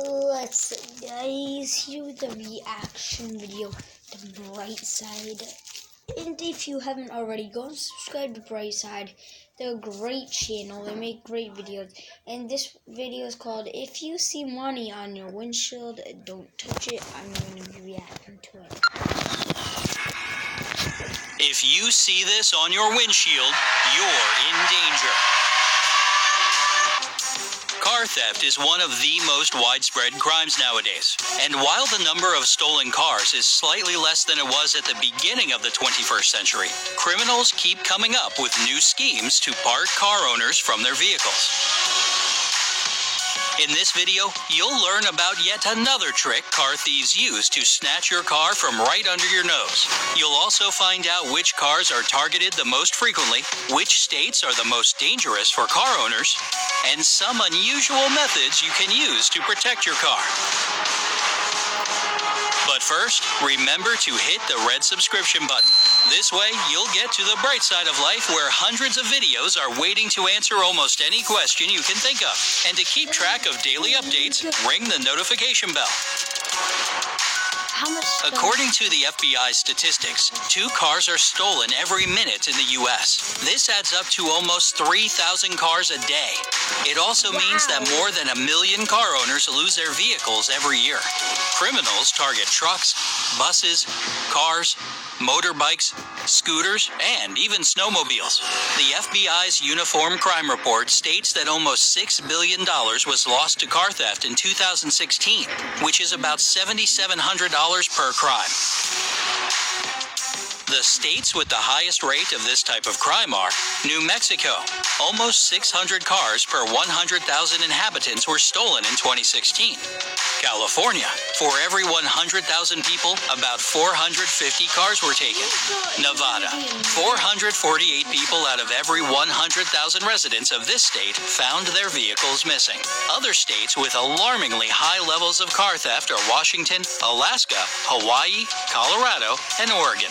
Let's guys, here with the reaction video to Brightside. And if you haven't already, go and subscribe to Brightside. They're a great channel, they make great videos. And this video is called If You See Money on Your Windshield, Don't Touch It. I'm going to be reacting to it. If you see this on your windshield, you're in danger. Car theft is one of the most widespread crimes nowadays. And while the number of stolen cars is slightly less than it was at the beginning of the 21st century, criminals keep coming up with new schemes to part car owners from their vehicles. In this video, you'll learn about yet another trick car thieves use to snatch your car from right under your nose. You'll also find out which cars are targeted the most frequently, which states are the most dangerous for car owners, and some unusual methods you can use to protect your car. But first, remember to hit the red subscription button. This way, you'll get to the bright side of life where hundreds of videos are waiting to answer almost any question you can think of. And to keep track of daily updates, ring the notification bell. According to the FBI statistics, 2 cars are stolen every minute in the U.S. This adds up to almost 3,000 cars a day. It also means that more than 1 million car owners lose their vehicles every year. Criminals target trucks, buses, cars, motorbikes, scooters, and even snowmobiles. The FBI's Uniform Crime Report states that almost $6 billion was lost to car theft in 2016, which is about $7,700 per crime. The states with the highest rate of this type of crime are New Mexico. Almost 600 cars per 100,000 inhabitants were stolen in 2016. California. For every 100,000 people, about 450 cars were taken. Nevada. 448 people out of every 100,000 residents of this state found their vehicles missing. Other states with alarmingly high levels of car theft are Washington, Alaska, Hawaii, Colorado, and Oregon.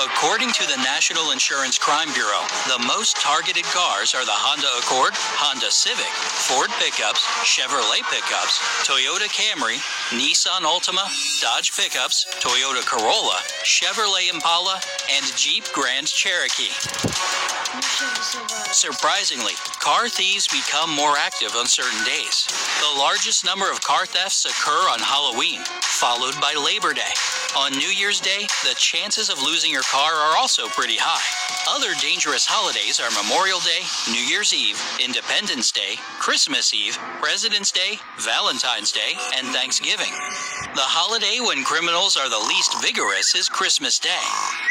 According to the National Insurance Crime Bureau, the most targeted cars are the Honda Accord, Honda Civic, Ford pickups, Chevrolet pickups, Toyota Camry, Nissan Altima, Dodge pickups, Toyota Corolla, Chevrolet Impala, and Jeep Grand Cherokee. Surprisingly, car thieves become more active on certain days. The largest number of car thefts occur on Halloween, followed by Labor Day. On New Year's Day, the chances of losing your car are also pretty high. Other dangerous holidays are Memorial Day, New Year's Eve, Independence Day, Christmas Eve, President's Day, Valentine's Day, and Thanksgiving. The holiday when criminals are the least vigorous is Christmas Day.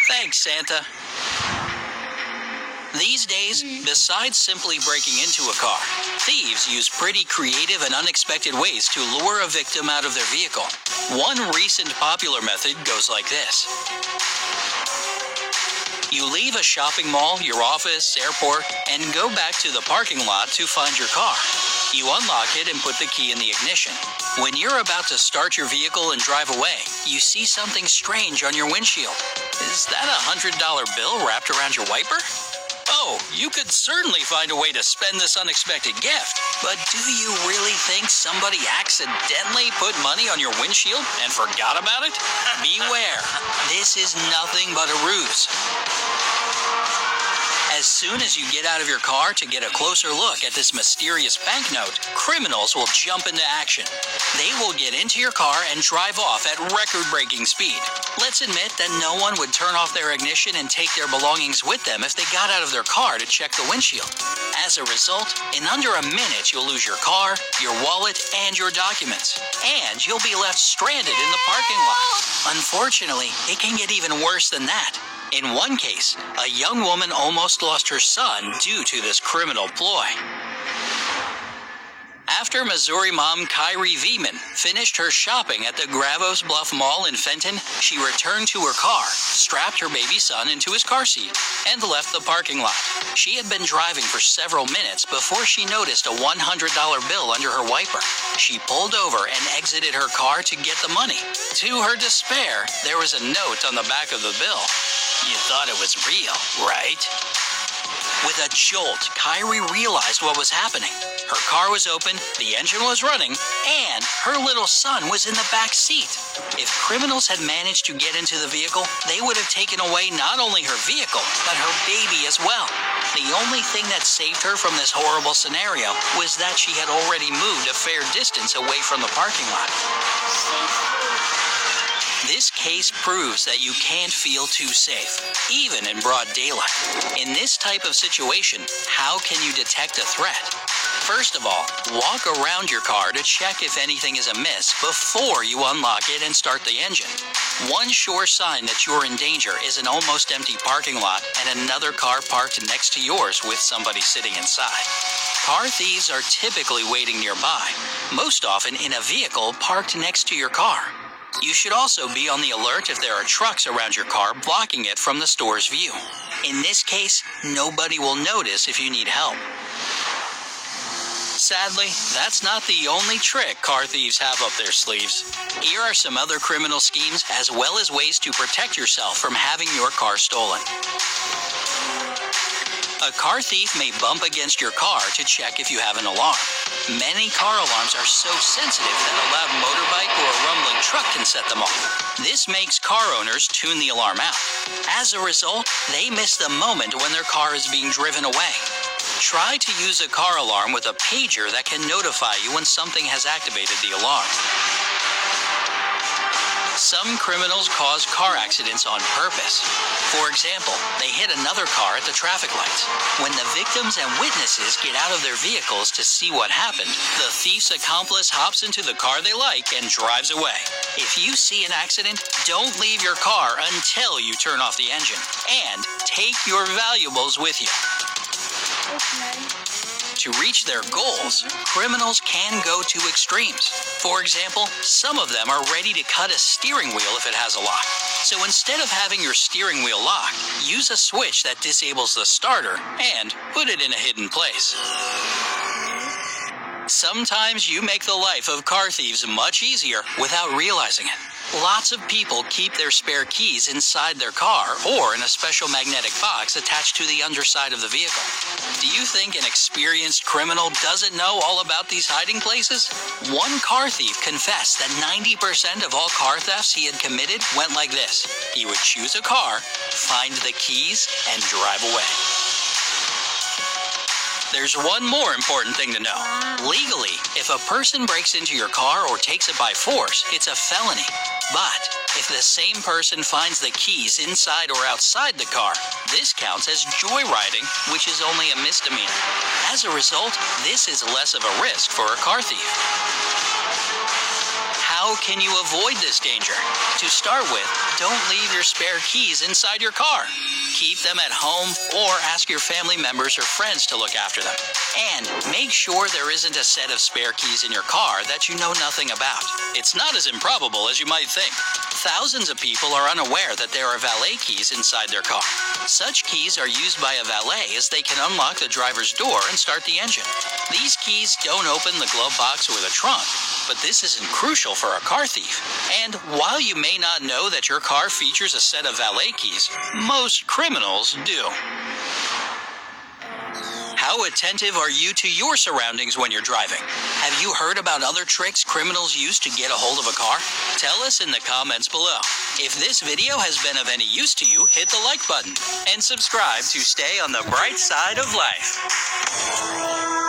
Thanks, Santa. These days, besides simply breaking into a car, thieves use pretty creative and unexpected ways to lure a victim out of their vehicle. One recent popular method goes like this. You leave a shopping mall, your office, airport, and go back to the parking lot to find your car. You unlock it and put the key in the ignition. When you're about to start your vehicle and drive away, you see something strange on your windshield. Is that a $100 bill wrapped around your wiper? Oh, you could certainly find a way to spend this unexpected gift. But do you really think somebody accidentally put money on your windshield and forgot about it? Beware, this is nothing but a ruse. As soon as you get out of your car to get a closer look at this mysterious banknote, criminals will jump into action. They will get into your car and drive off at record-breaking speed. Let's admit that no one would turn off their ignition and take their belongings with them if they got out of their car to check the windshield. As a result, in under a minute, you'll lose your car, your wallet, and your documents. And you'll be left stranded in the parking lot. Unfortunately, it can get even worse than that. In one case, a young woman almost lost her son due to this criminal ploy. After Missouri mom Kyrie Veman finished her shopping at the Gravos Bluff Mall in Fenton, she returned to her car, strapped her baby son into his car seat, and left the parking lot. She had been driving for several minutes before she noticed a $100 bill under her wiper. She pulled over and exited her car to get the money. To her despair, there was a note on the back of the bill. You thought it was real, right? With a jolt, Kyrie realized what was happening. Her car was open, the engine was running, and her little son was in the back seat. If criminals had managed to get into the vehicle, they would have taken away not only her vehicle, but her baby as well. The only thing that saved her from this horrible scenario was that she had already moved a fair distance away from the parking lot. This case proves that you can't feel too safe, even in broad daylight. In this type of situation, how can you detect a threat? First of all, walk around your car to check if anything is amiss before you unlock it and start the engine. One sure sign that you're in danger is an almost empty parking lot and another car parked next to yours with somebody sitting inside. Car thieves are typically waiting nearby, most often in a vehicle parked next to your car. You should also be on the alert if there are trucks around your car blocking it from the store's view. In this case, nobody will notice if you need help. Sadly, that's not the only trick car thieves have up their sleeves. Here are some other criminal schemes as well as ways to protect yourself from having your car stolen. A car thief may bump against your car to check if you have an alarm. Many car alarms are so sensitive that a loud motorbike or a rumbling truck can set them off. This makes car owners tune the alarm out. As a result, they miss the moment when their car is being driven away. Try to use a car alarm with a pager that can notify you when something has activated the alarm. Some criminals cause car accidents on purpose. For example, they hit another car at the traffic lights. When the victims and witnesses get out of their vehicles to see what happened, the thief's accomplice hops into the car they like and drives away. If you see an accident, don't leave your car until you turn off the engine. And take your valuables with you. To reach their goals, criminals can go to extremes. For example, some of them are ready to cut a steering wheel if it has a lock. So instead of having your steering wheel locked, use a switch that disables the starter and put it in a hidden place. Sometimes you make the life of car thieves much easier without realizing it. Lots of people keep their spare keys inside their car or in a special magnetic box attached to the underside of the vehicle. Do you think an experienced criminal doesn't know all about these hiding places? One car thief confessed that 90% of all car thefts he had committed went like this. He would choose a car, find the keys, and drive away. There's one more important thing to know. Legally, if a person breaks into your car or takes it by force, it's a felony. But if the same person finds the keys inside or outside the car, this counts as joyriding, which is only a misdemeanor. As a result, this is less of a risk for a car thief. How can you avoid this danger? To start with, don't leave your spare keys inside your car. Keep them at home or ask your family members or friends to look after them. And make sure there isn't a set of spare keys in your car that you know nothing about. It's not as improbable as you might think. Thousands of people are unaware that there are valet keys inside their car. Such keys are used by a valet as they can unlock the driver's door and start the engine. These keys don't open the glove box or the trunk, but this isn't crucial for a car thief. And while you may not know that your car features a set of valet keys, most criminals do. How attentive are you to your surroundings when you're driving? Have you heard about other tricks criminals use to get a hold of a car? Tell us in the comments below. If this video has been of any use to you, hit the like button and subscribe to stay on the bright side of life.